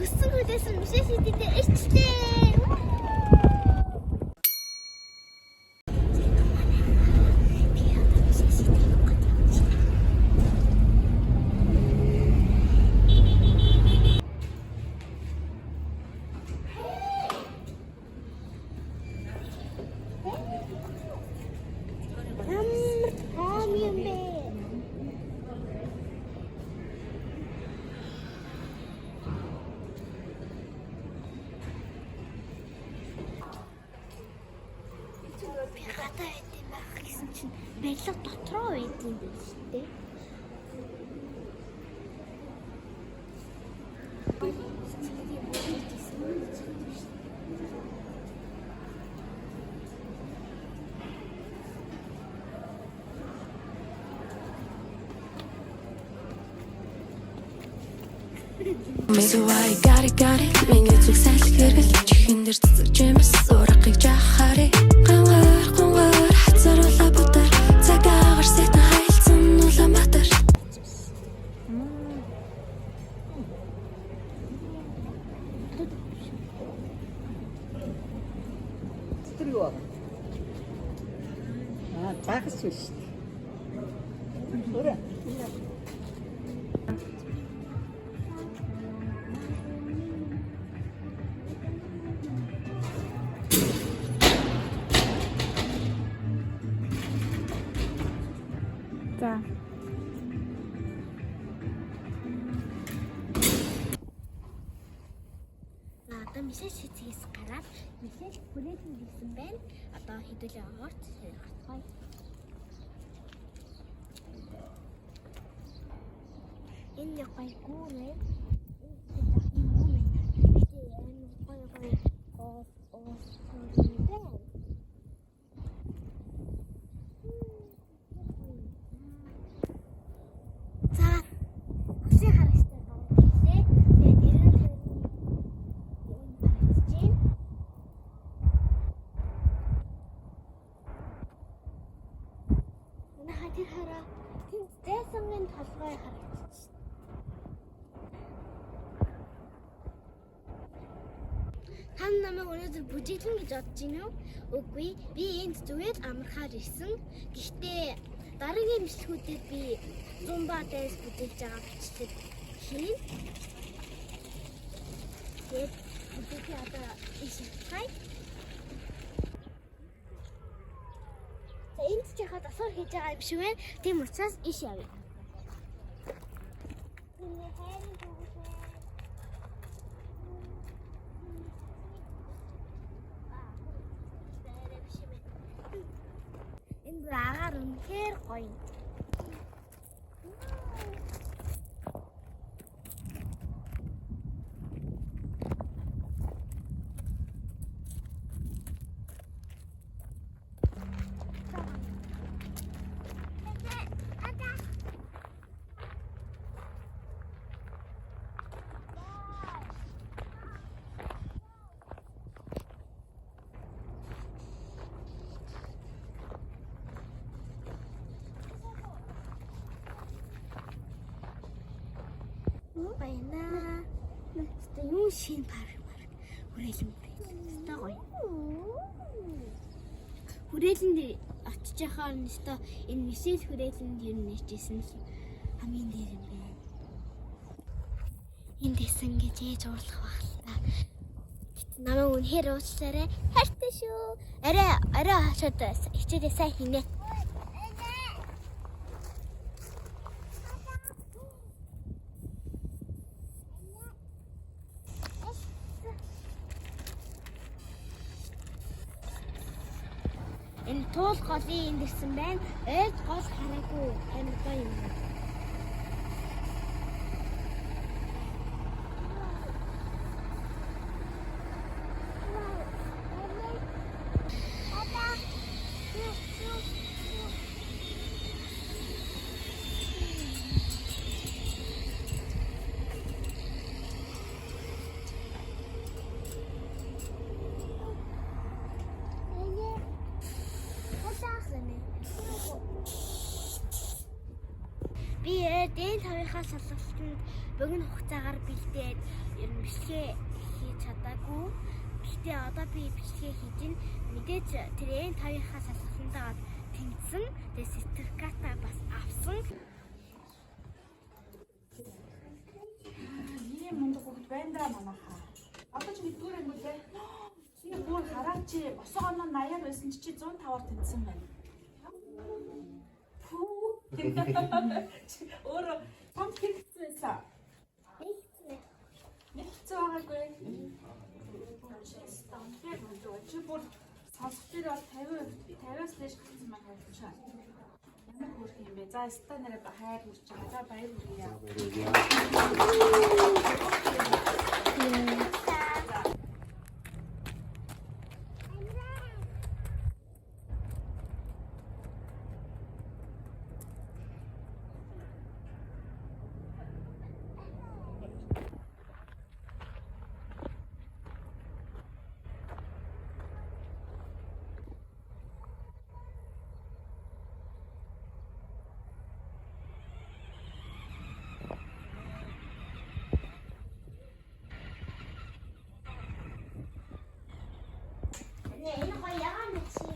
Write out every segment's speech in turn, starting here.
хүссэн хүлээсэн мишээ шийдээ ичтэй. Гадаа байт юм байх гэсэн чинь барилга дотроо байт юм биш үү? So I got it Миний зүг салхи хэрэгэл чихэн дээр цэцэрч юмс урагыг жахари гангар хацаруула бутар цагаагаар сэтэн хайлтсан Улаанбаатар Стригоо багс шүү дээ. Өрөө За. Одоо мишээ шийдээс гараад мишээ хүрээлэн гэсэн байна. Одоо хэдүүлээ орц харцгаая. Энэ яг гүрээ. Тэр хараа тэнд зайсангийн толгой харагдчих. Тань намайг өнөөдөр бүжиглэн гэж бодож байна уу? Үгүй. Би энд зүгээр амархаар ирсэн. Гэхдээ дараагийн бичлэгүүдэд би зумба дайс бүжиглж байгаа бичлэг хийн. Тэгээд бүжиглээ одоо ишээ. Энд ч яхад асуур хийж байгаа юм шиг байна. Тийм учраас иш явъя. Энэ агаар үнэхээр гоё. Байна. Тэ юу шин парк. Хүрээлэн. Тэ гоё. Хүрээлэнд очиж яхаар нэстэ энэ мишэл хүрээлэнд юу нэрчсэн хамгийн дээр юм байна. Энд дэсэн гэж ээж уурлах багтаа. Намайг үнэхээр уучлаарай. Хайртай шүү. Арай хашаад хичээлээ сайн хийнэ. Энэ туул голын энд ирсэн байна. Ээж гол хараагүй амар гоё юм. Би дээд тавийнхаа салгалтанд богино хугацаагаар бэлдээд ер нь бичлэгээ хийж чадаагүй. Гэхдээ одоо би бичлэгээ хийж ин мэдээж тэр N5-ийнхаа салхалтандаа тэнцсэн. Тэгээ сертификатаа бас авсан. Ийм мундаг хөлт байна да манайхаа. Одоо ч нэгдүгээр ангилээ. Чи бүр хараач чи босоо оноо 80-аар байсан чи 105-аар тэнцсэн байна. Фүү. Өөрөө том хэрэгцээсэн. Нэг цаагагүй. Чи бүр сонсох дээр бол 50-аас дээш хатсан маань хайж байна. Ямар хөрх юм бэ? За стандарт хайр хүрч байгаа. За баяр хүргье. Энэ гоё яагаад чи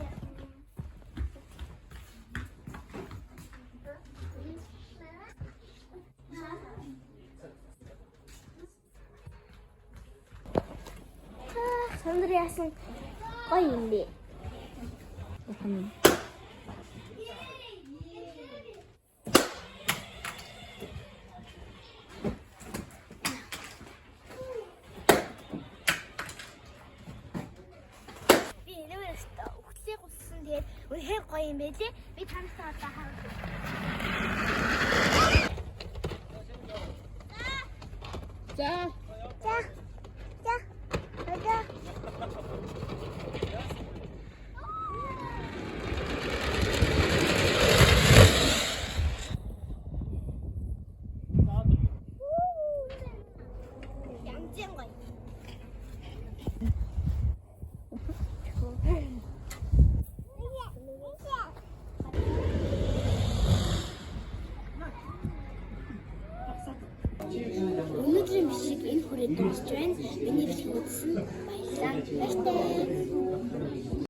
Сандар яасан гоё юм бэ? Би энэвэрс өгтлийг уссан тэгээд үнэхээр гоё юм байлээ. Би тантай одоо харах. За. Янзэн гоё. Өнөөдрийн бишиг энэ хүрээд дуусч байна. Миний бичлэг үзсэн баярлалаа. Баяртай.